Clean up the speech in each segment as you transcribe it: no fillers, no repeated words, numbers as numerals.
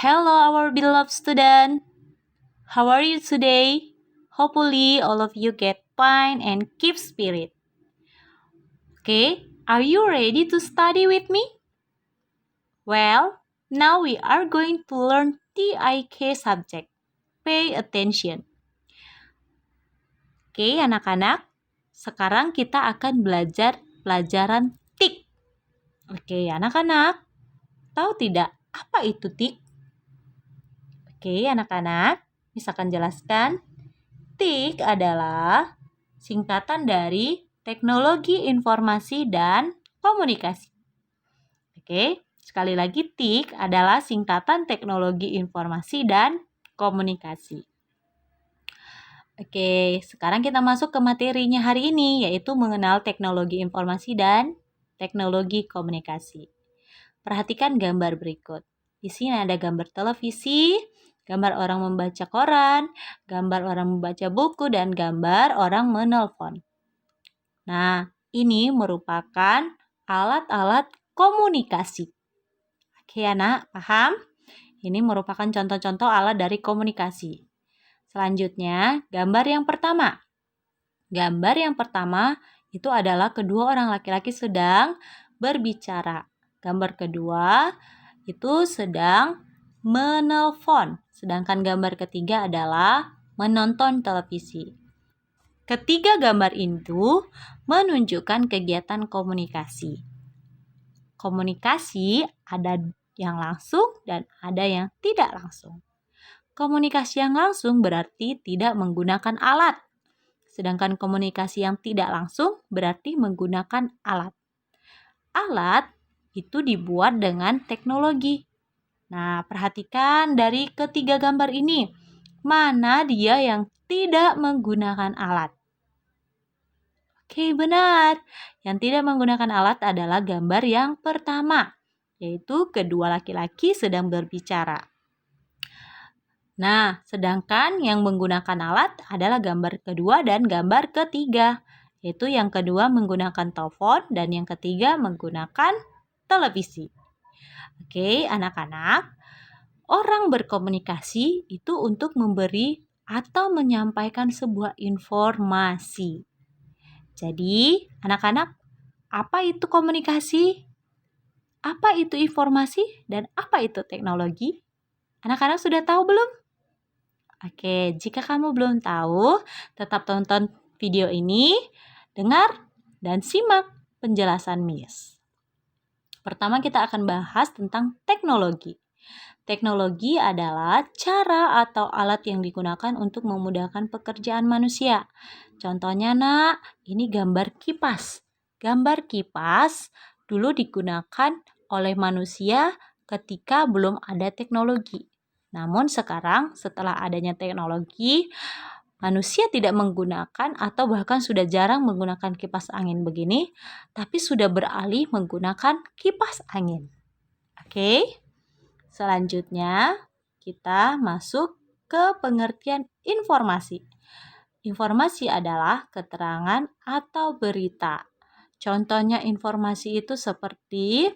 Hello, our beloved student. How are you today? Hopefully, all of you get fine and keep spirit. Okay, are you ready to study with me? Well, now we are going to learn TIK subject. Pay attention. Oke, anak-anak. Sekarang kita akan belajar pelajaran TIK. Oke, anak-anak. Tahu tidak apa itu TIK? Oke, anak-anak. Bisa akan jelaskan? TIK adalah singkatan dari Teknologi Informasi dan Komunikasi. Oke, sekali lagi TIK adalah singkatan Teknologi Informasi dan Komunikasi. Oke, sekarang kita masuk ke materinya hari ini, yaitu mengenal teknologi informasi dan teknologi komunikasi. Perhatikan gambar berikut. Di sini ada gambar televisi, gambar orang membaca koran, gambar orang membaca buku, dan gambar orang menelpon. Nah, ini merupakan alat-alat komunikasi. Oke, anak, paham? Ini merupakan contoh-contoh alat dari komunikasi. Selanjutnya, gambar yang pertama. Gambar yang pertama itu adalah kedua orang laki-laki sedang berbicara. Gambar kedua itu sedang menelpon. Sedangkan gambar ketiga adalah menonton televisi. Ketiga gambar itu menunjukkan kegiatan komunikasi. Komunikasi ada yang langsung dan ada yang tidak langsung. Komunikasi yang langsung berarti tidak menggunakan alat. Sedangkan komunikasi yang tidak langsung berarti menggunakan alat. Alat itu dibuat dengan teknologi. Nah, perhatikan dari ketiga gambar ini. Mana dia yang tidak menggunakan alat? Oke, benar. Yang tidak menggunakan alat adalah gambar yang pertama, yaitu kedua laki-laki sedang berbicara. Nah, sedangkan yang menggunakan alat adalah gambar kedua dan gambar ketiga, yaitu yang kedua menggunakan telepon dan yang ketiga menggunakan televisi. Oke, anak-anak, orang berkomunikasi itu untuk memberi atau menyampaikan sebuah informasi. Jadi, anak-anak, apa itu komunikasi? Apa itu informasi? Dan apa itu teknologi? Anak-anak sudah tahu belum? Oke, jika kamu belum tahu, tetap tonton video ini, dengar, dan simak penjelasan Miss. Pertama kita akan bahas tentang teknologi. Teknologi adalah cara atau alat yang digunakan untuk memudahkan pekerjaan manusia. Contohnya, Nak, ini gambar kipas. Gambar kipas dulu digunakan oleh manusia ketika belum ada teknologi. Namun sekarang setelah adanya teknologi, manusia tidak menggunakan atau bahkan sudah jarang menggunakan kipas angin begini, tapi sudah beralih menggunakan kipas angin. Oke? Selanjutnya, kita masuk ke pengertian informasi. Informasi adalah keterangan atau berita. Contohnya informasi itu seperti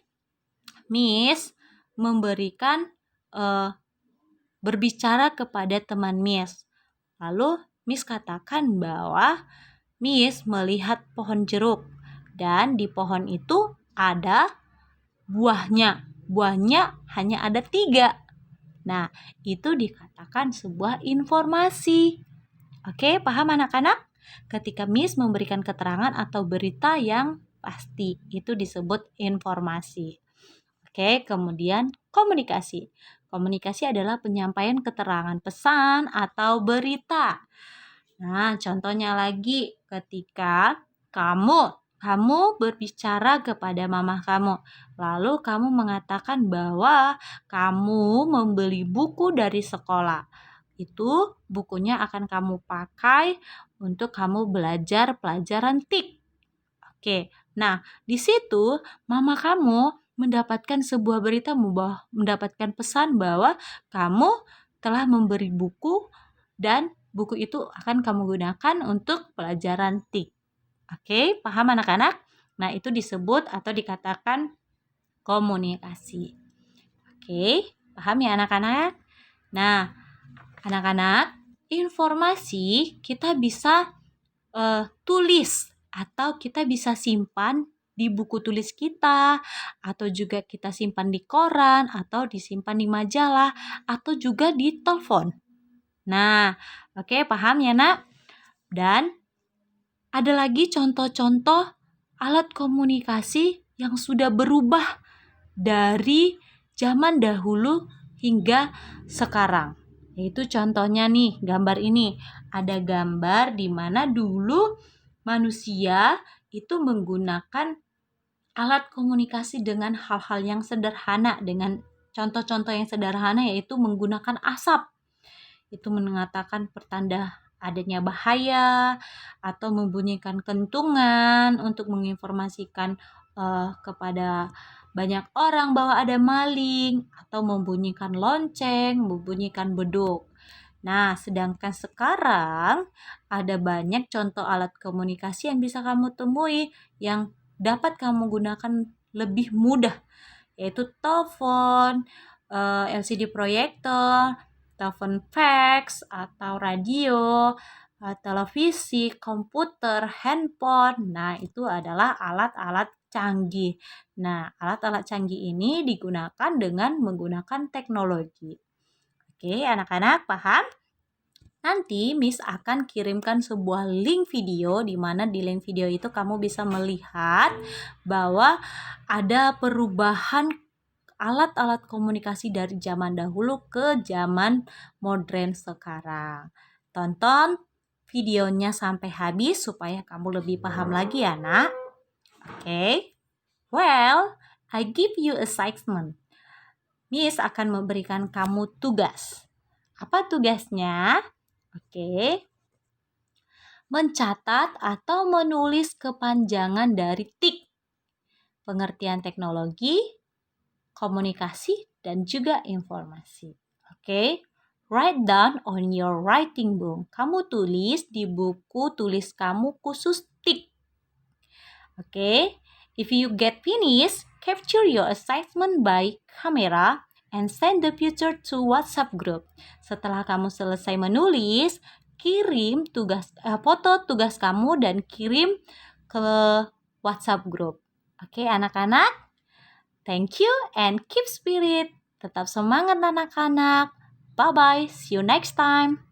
Miss memberikan berbicara kepada teman Miss. Lalu Miss katakan bahwa Miss melihat pohon jeruk dan di pohon itu ada buahnya. Buahnya hanya ada 3. Nah, itu dikatakan sebuah informasi. Oke, paham anak-anak? Ketika Miss memberikan keterangan atau berita yang pasti, itu disebut informasi. Oke, kemudian komunikasi. Komunikasi adalah penyampaian keterangan pesan atau berita. Nah, contohnya lagi ketika kamu berbicara kepada mama kamu. Lalu kamu mengatakan bahwa kamu membeli buku dari sekolah. Itu bukunya akan kamu pakai untuk kamu belajar pelajaran TIK. Oke, nah di situ mama kamu mendapatkan sebuah berita, mendapatkan pesan bahwa kamu telah memberi buku dan buku itu akan kamu gunakan untuk pelajaran TIK. Oke, paham anak-anak? Nah, itu disebut atau dikatakan komunikasi. Oke, Paham ya anak-anak? Nah, anak-anak, informasi kita bisa tulis atau kita bisa simpan di buku tulis kita, atau juga kita simpan di koran, atau disimpan di majalah, atau juga di telepon. Nah, oke, paham ya nak? Dan ada lagi contoh-contoh alat komunikasi yang sudah berubah dari zaman dahulu hingga sekarang. Yaitu contohnya nih, gambar ini. Ada gambar di mana dulu manusia itu menggunakan alat komunikasi dengan hal-hal yang sederhana, dengan contoh-contoh yang sederhana yaitu menggunakan asap. Itu mengatakan pertanda adanya bahaya atau membunyikan kentungan untuk menginformasikan kepada banyak orang bahwa ada maling, atau membunyikan lonceng, membunyikan beduk. Nah, sedangkan sekarang ada banyak contoh alat komunikasi yang bisa kamu temui yang dapat kamu gunakan lebih mudah, yaitu telepon, LCD proyektor, telepon fax atau radio, televisi, komputer, handphone. Nah, itu adalah alat-alat canggih. Nah, alat-alat canggih ini digunakan dengan menggunakan teknologi. Oke, anak-anak paham? Nanti Miss akan kirimkan sebuah link video di mana di link video itu kamu bisa melihat bahwa ada perubahan alat-alat komunikasi dari zaman dahulu ke zaman modern sekarang. Tonton videonya sampai habis supaya kamu lebih paham lagi ya, Nak. Oke. Well, I give you assignment. Miss akan memberikan kamu tugas. Apa tugasnya? Oke. Mencatat atau menulis kepanjangan dari TIK. Pengertian teknologi, komunikasi, dan juga informasi. Oke. Write down on your writing book. Kamu tulis di buku tulis kamu khusus TIK. Oke. If you get finished, capture your assignment by camera and send the picture to WhatsApp group. Setelah kamu selesai menulis, kirim foto tugas kamu dan kirim ke WhatsApp group. Oke, anak-anak. Thank you and keep spirit. Tetap semangat anak-anak. Bye-bye. See you next time.